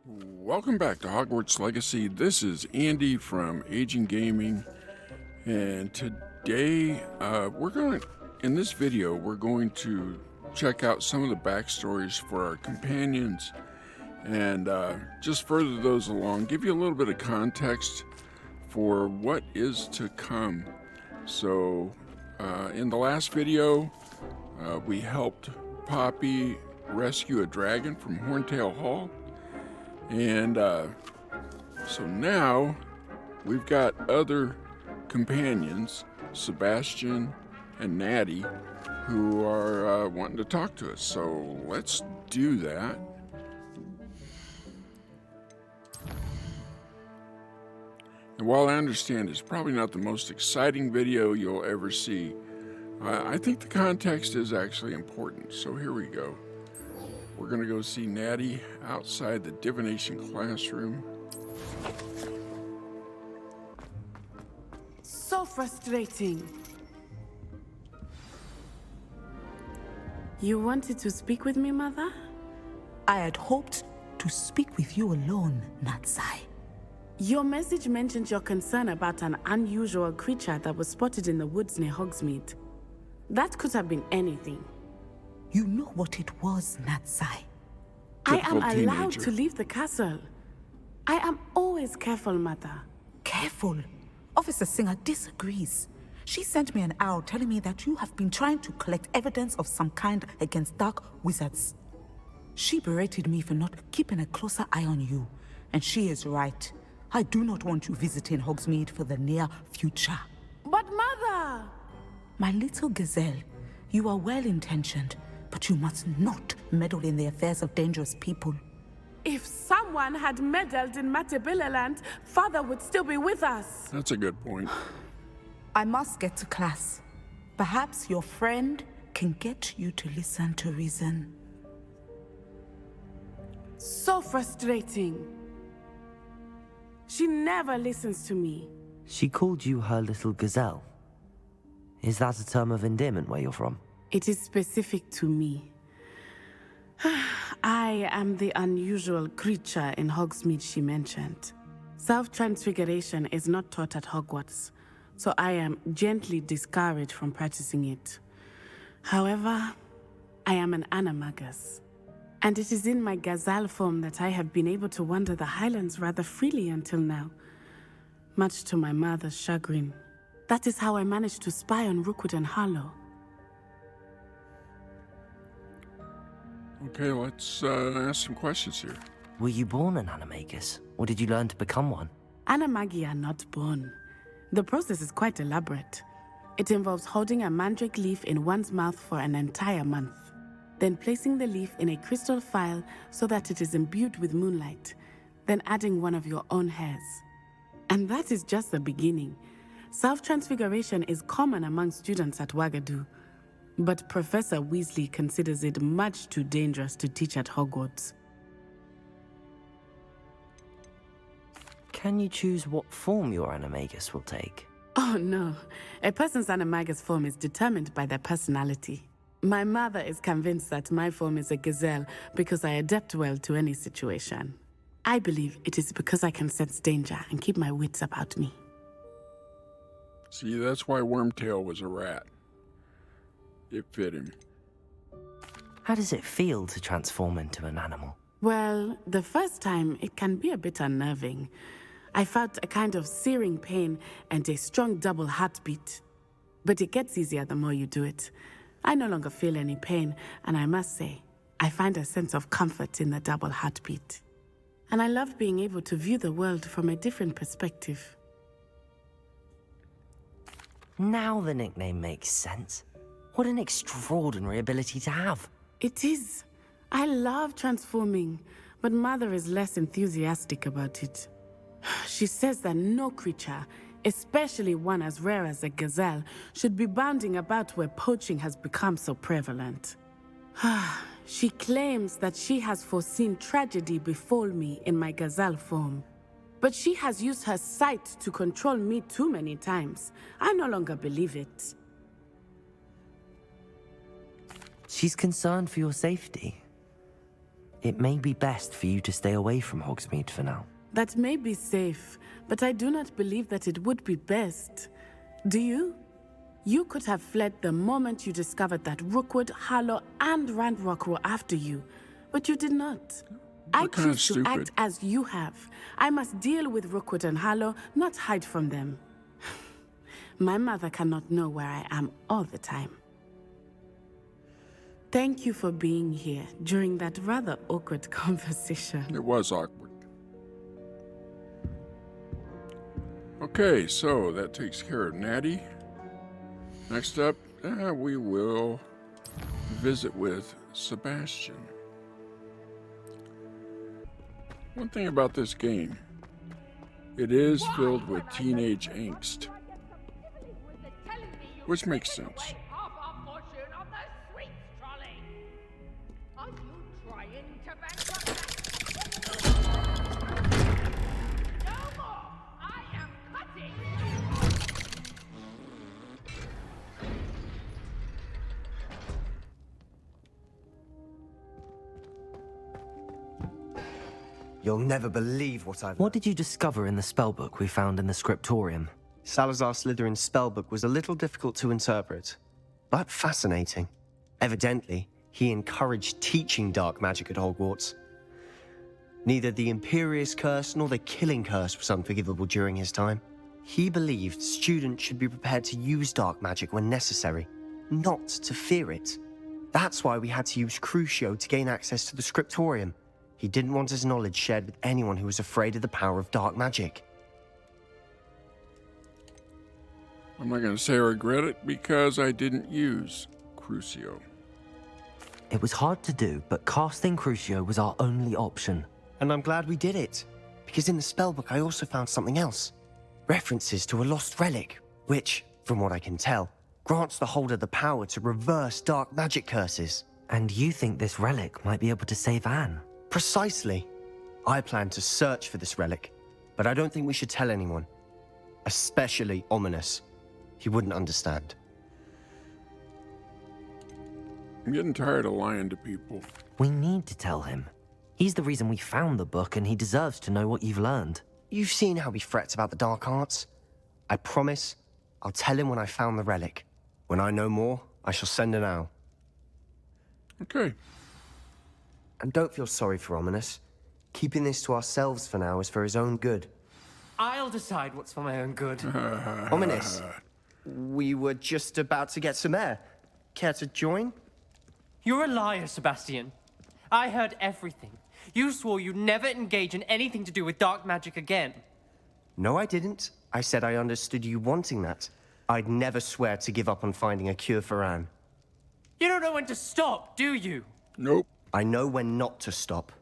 Welcome back to Hogwarts Legacy. This is Andy from Aging Gaming, and today in this video, we're going to check out some of the backstories for our companions and just further those along, give you a little bit of context for what is to come. So, in the last video, we helped Poppy rescue a dragon from Horntail Hall. And so now we've got other companions, Sebastian and Natty, who are wanting to talk to us. So let's do that. And while I understand it's probably not the most exciting video you'll ever see, I think the context is actually important. So here we go. We're going to go see Natty outside the divination classroom. So frustrating. You wanted to speak with me, Mother? I had hoped to speak with you alone, Natty. Your message mentioned your concern about an unusual creature that was spotted in the woods near Hogsmeade. That could have been anything. You know what it was, Natty. I am Typical allowed teenager. to leave the castle. I am always careful, Mother. Careful. Officer Singer disagrees. She sent me an owl telling me that you have been trying to collect evidence of some kind against dark wizards. She berated me for not keeping a closer eye on you, and she is right. I do not want you visiting Hogsmeade for the near future. But Mother! My little gazelle, you are well-intentioned, but you must not meddle in the affairs of dangerous people. If someone had meddled in Matabeleland, Father would still be with us. That's a good point. I must get to class. Perhaps your friend can get you to listen to reason. So frustrating. She never listens to me. She called you her little gazelle. Is that a term of endearment where you're from? It is specific to me. I am the unusual creature in Hogsmeade she mentioned. Self-transfiguration is not taught at Hogwarts, so I am gently discouraged from practicing it. However, I am an animagus, and it is in my gazelle form that I have been able to wander the Highlands rather freely until now, much to my mother's chagrin. That is how I managed to spy on Rookwood and Harlow. Okay, let's ask some questions here. Were you born an animagus, or did you learn to become one? Animagi are not born. The process is quite elaborate. It involves holding a mandrake leaf in one's mouth for an entire month, then placing the leaf in a crystal phial so that it is imbued with moonlight, then adding one of your own hairs. And that is just the beginning. Self-transfiguration is common among students at Wagadu, but Professor Weasley considers it much too dangerous to teach at Hogwarts. Can you choose what form your animagus will take? Oh no, a person's animagus form is determined by their personality. My mother is convinced that my form is a gazelle because I adapt well to any situation. I believe it is because I can sense danger and keep my wits about me. See, that's why Wormtail was a rat. It fit him. How does it feel to transform into an animal? Well, the first time it can be a bit unnerving. I felt a kind of searing pain and a strong double heartbeat. But it gets easier the more you do it. I no longer feel any pain, and I must say, I find a sense of comfort in the double heartbeat. And I love being able to view the world from a different perspective. Now the nickname makes sense. What an extraordinary ability to have. It is. I love transforming, but Mother is less enthusiastic about it. She says that no creature, especially one as rare as a gazelle, should be bounding about where poaching has become so prevalent. She claims that she has foreseen tragedy befall me in my gazelle form. But she has used her sight to control me too many times. I no longer believe it. She's concerned for your safety. it may be best for you to stay away from Hogsmeade for now. That may be safe, but I do not believe that it would be best. Do you? You could have fled the moment you discovered that Rookwood, Harlow, and Ranrock were after you, but you did not. I kinda choose to stupid. act as you have. I must deal with Rookwood and Harlow, not hide from them. My mother cannot know where I am all the time. Thank you for being here during that rather awkward conversation. It was awkward. Okay, so that takes care of Natty. Next up, we will visit with Sebastian. One thing about this game, it is filled with teenage angst, which makes sense. You'll never believe what I've... What did you discover in the spellbook we found in the scriptorium? Salazar Slytherin's spellbook was a little difficult to interpret, but fascinating. Evidently, he encouraged teaching dark magic at Hogwarts. Neither the Imperious Curse nor the Killing Curse was unforgivable during his time. He believed students should be prepared to use dark magic when necessary, not to fear it. That's why we had to use Crucio to gain access to the scriptorium. He didn't want his knowledge shared with anyone who was afraid of the power of dark magic. I'm not going to say I regret it because I didn't use Crucio. It was hard to do, but casting Crucio was our only option. And I'm glad we did it, because in the spellbook I also found something else. References to a lost relic, which, from what I can tell, grants the holder the power to reverse dark magic curses. And you think this relic might be able to save Anne? Precisely. I plan to search for this relic, but I don't think we should tell anyone. Especially Ominous. He wouldn't understand. I'm getting tired of lying to people. We need to tell him. He's the reason we found the book, and he deserves to know what you've learned. You've seen how he frets about the dark arts. I promise I'll tell him when I found the relic. When I know more, I shall send an owl. Okay. And don't feel sorry for Ominous. Keeping this to ourselves for now is for his own good. I'll decide what's for my own good. Ominous, we were just about to get some air. Care to join? You're a liar, Sebastian. I heard everything. You swore you'd never engage in anything to do with dark magic again. No, I didn't. I said I understood you wanting that. I'd never swear to give up on finding a cure for Anne. You don't know when to stop, do you? Nope. I know when not to stop.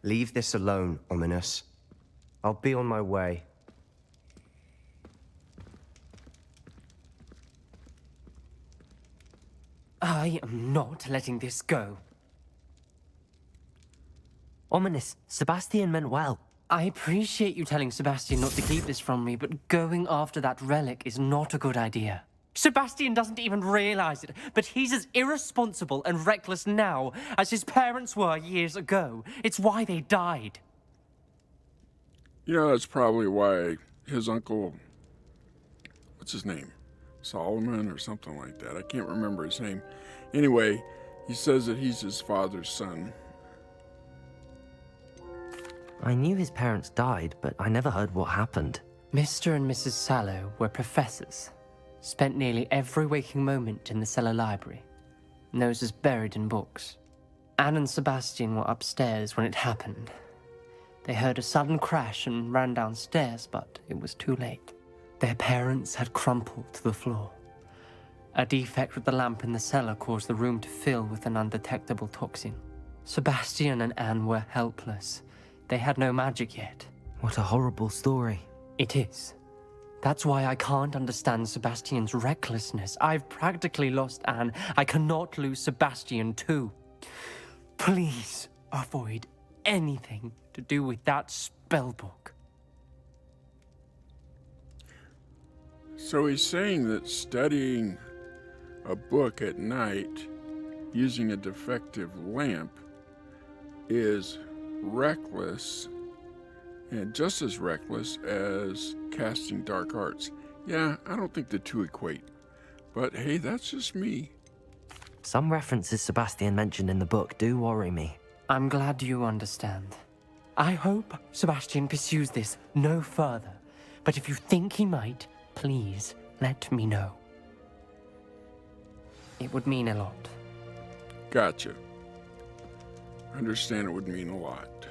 Leave this alone, Ominous. I'll be on my way. I am not letting this go. Ominous, Sebastian meant well. I appreciate you telling Sebastian not to keep this from me, but going after that relic is not a good idea. Sebastian doesn't even realize it, but he's as irresponsible and reckless now as his parents were years ago. It's why they died. You know, that's probably why his uncle, what's his name? Solomon or something like that. I can't remember his name. Anyway, he says that he's his father's son. I knew his parents died, but I never heard what happened. Mr. and Mrs. Sallow were professors. Spent nearly every waking moment in the cellar library. Noses buried in books. Anne and Sebastian were upstairs when it happened. They heard a sudden crash and ran downstairs, but it was too late. Their parents had crumpled to the floor. A defect with the lamp in the cellar caused the room to fill with an undetectable toxin. Sebastian and Anne were helpless. They had no magic yet. What a horrible story. It is. That's why I can't understand Sebastian's recklessness. I've practically lost Anne. I cannot lose Sebastian too. Please avoid anything to do with that spellbook. So he's saying that studying a book at night using a defective lamp is reckless, and just as reckless as casting dark arts. Yeah, I don't think the two equate. But hey, that's just me. Some references Sebastian mentioned in the book do worry me. I'm glad you understand. I hope Sebastian pursues this no further, but if you think he might, please let me know. It would mean a lot. Gotcha. I understand it would mean a lot.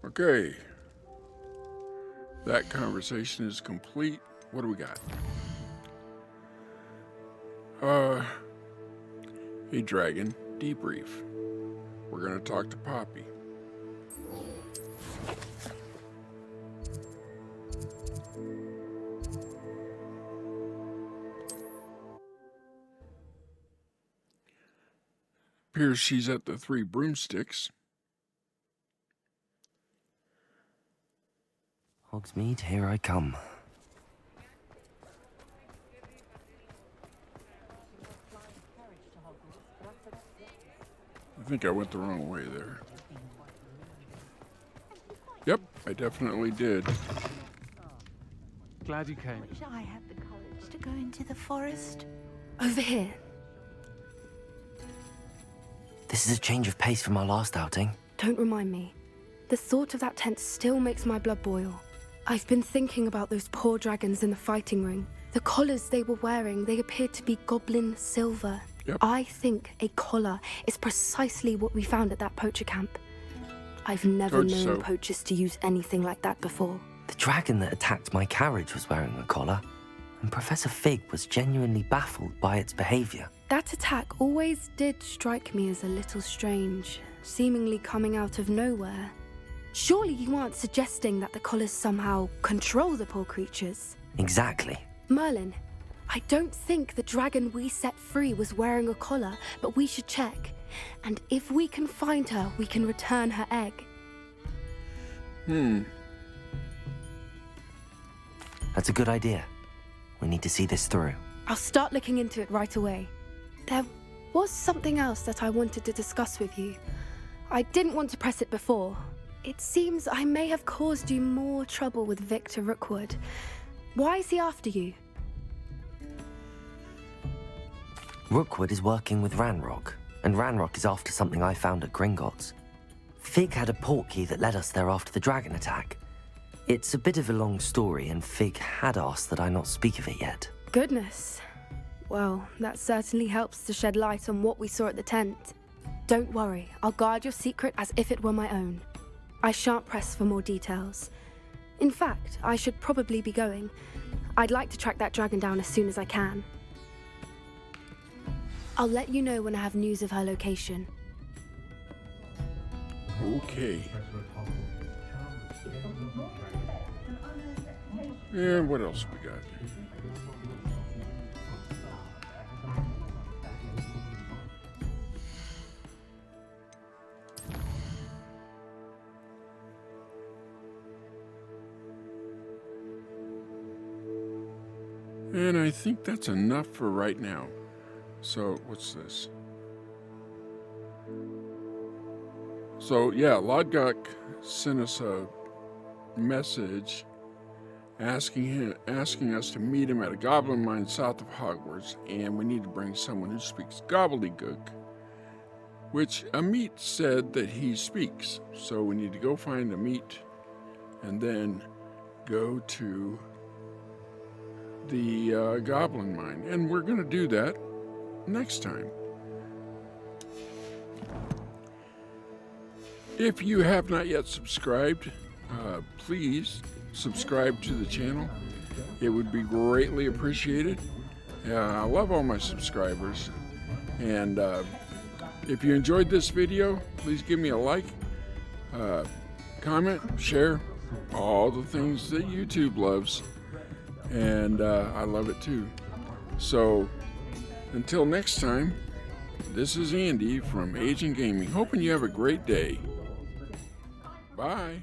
Okay. That conversation is complete. What do we got? Hey, Dragon, debrief. We're gonna talk to Poppy. Appears she's at the Three Broomsticks. Hogsmeade, here I come. I think I went the wrong way there. Yep, I definitely did. Glad you came. Wish I had the courage to go into the forest. Over here. This is a change of pace from our last outing. Don't remind me. The thought of that tent still makes my blood boil. I've been thinking about those poor dragons in the fighting ring. The collars they were wearing, they appeared to be goblin silver. Yep. I think a collar is precisely what we found at that poacher camp. I've never Told you known so. poachers to use anything like that before. The dragon that attacked my carriage was wearing a collar, and Professor Fig was genuinely baffled by its behavior. That attack always did strike me as a little strange, seemingly coming out of nowhere. Surely you aren't suggesting that the collars somehow control the poor creatures? Exactly. Merlin, I don't think the dragon we set free was wearing a collar, but we should check. And if we can find her, we can return her egg. That's a good idea. We need to see this through. I'll start looking into it right away. There was something else that I wanted to discuss with you. I didn't want to press it before. It seems I may have caused you more trouble with Victor Rookwood. Why is he after you? Rookwood is working with Ranrock, and Ranrock is after something I found at Gringotts. Fig had a portkey that led us there after the dragon attack. It's a bit of a long story, and Fig had asked that I not speak of it yet. Goodness. Well, that certainly helps to shed light on what we saw at the tent. Don't worry, I'll guard your secret as if it were my own. I shan't press for more details. In fact, I should probably be going. I'd like to track that dragon down as soon as I can. I'll let you know when I have news of her location. Okay. And what else we got? And I think that's enough for right now. So, what's this? So, yeah, Lodgok sent us a message asking us to meet him at a goblin mine south of Hogwarts, and we need to bring someone who speaks gobbledygook, which Amit said that he speaks. So we need to go find Amit and then go to the goblin mine, and we're going to do that next time. If you have not yet subscribed, please subscribe to the channel. It would be greatly appreciated. I love all my subscribers, and if you enjoyed this video, please give me a like, comment, share, all the things that YouTube loves, and I love it too. So until next time, this is Andy from Agent Gaming, hoping you have a great day. Bye.